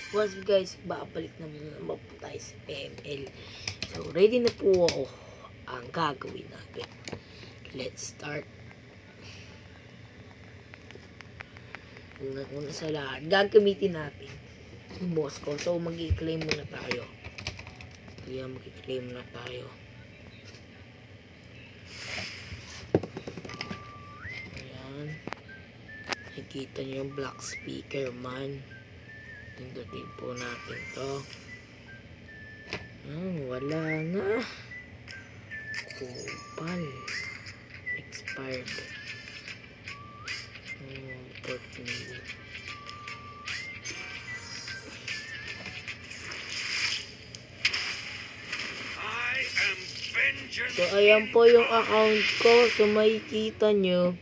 What's up guys, babalik naman po tayo sa ML. So ready na po ako ang gagawin natin. Let's start. Una sa lahat, gagamitin natin yung Moscow. So mag-i-claim muna tayo. Kaya mag-i-claim muna tayo. Ayan. Nakikita nyo yung black speaker man. Tindutin po natin to. Wala na. Kupal. Expired. 14. So, ayan po yung account ko. So, makikita nyo.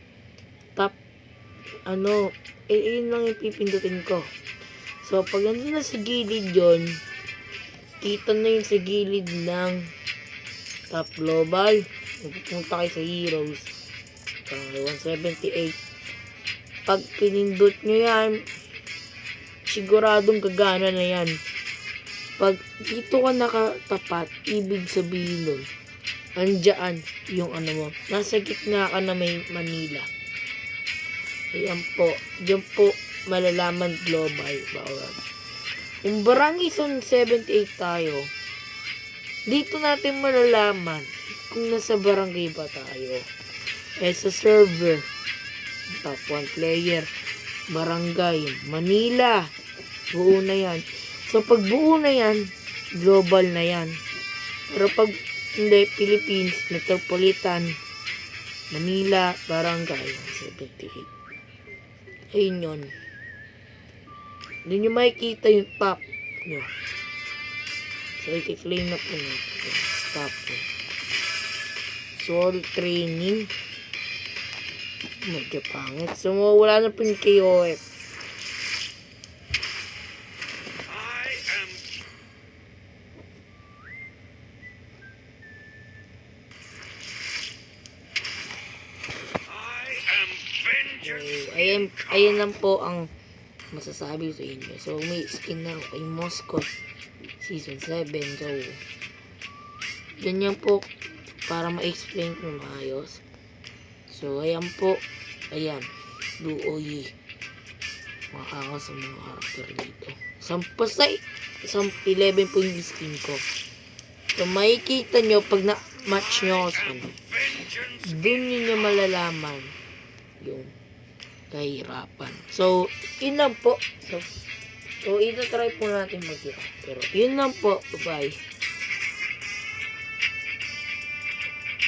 Tap. Yun lang yung pipindutin ko. So, pag nandun na sa gilid yon, kita na yung sa gilid ng top global. Pupunta kayo sa heroes. 178. Pag pinindot nyo yan, siguradong gagana na yan. Pag dito ka nakatapat, ibig sabihin nun, andyan yung mo. Nasa gitna ka na may Manila. Ayan po. Diyan po malalaman global bawat. Kung barangay 78 tayo, dito natin malalaman kung nasa barangay ba tayo. Sa server, top 1 player, barangay, Manila, buo na yan. So pag buo na yan, global na yan. Pero pag hindi, Philippines, Metropolitan, Manila, barangay, 78. Ayun yun. Doon nyo makikita yung top nyo. So, i-claim na po natin. Stop po. Soul training. Medyo pangit. So, wala na po yung KOF. So, ayan lang po ang masasabi sa inyo. So, may skin na kay Moscow Season 7. So, ganyan po para ma-explain ko maayos. So, ayan po. Ayan. Duo Yi. Makaka sa mga karakter dito. Sampasay. 11 po yung skin ko. So, makikita nyo pag na-match nyo ako sa ano. Doon nyo malalaman yung kahirapan. So, yun lang po. So ito try po natin mag-hirap. Pero, yun lang po. Bye-bye.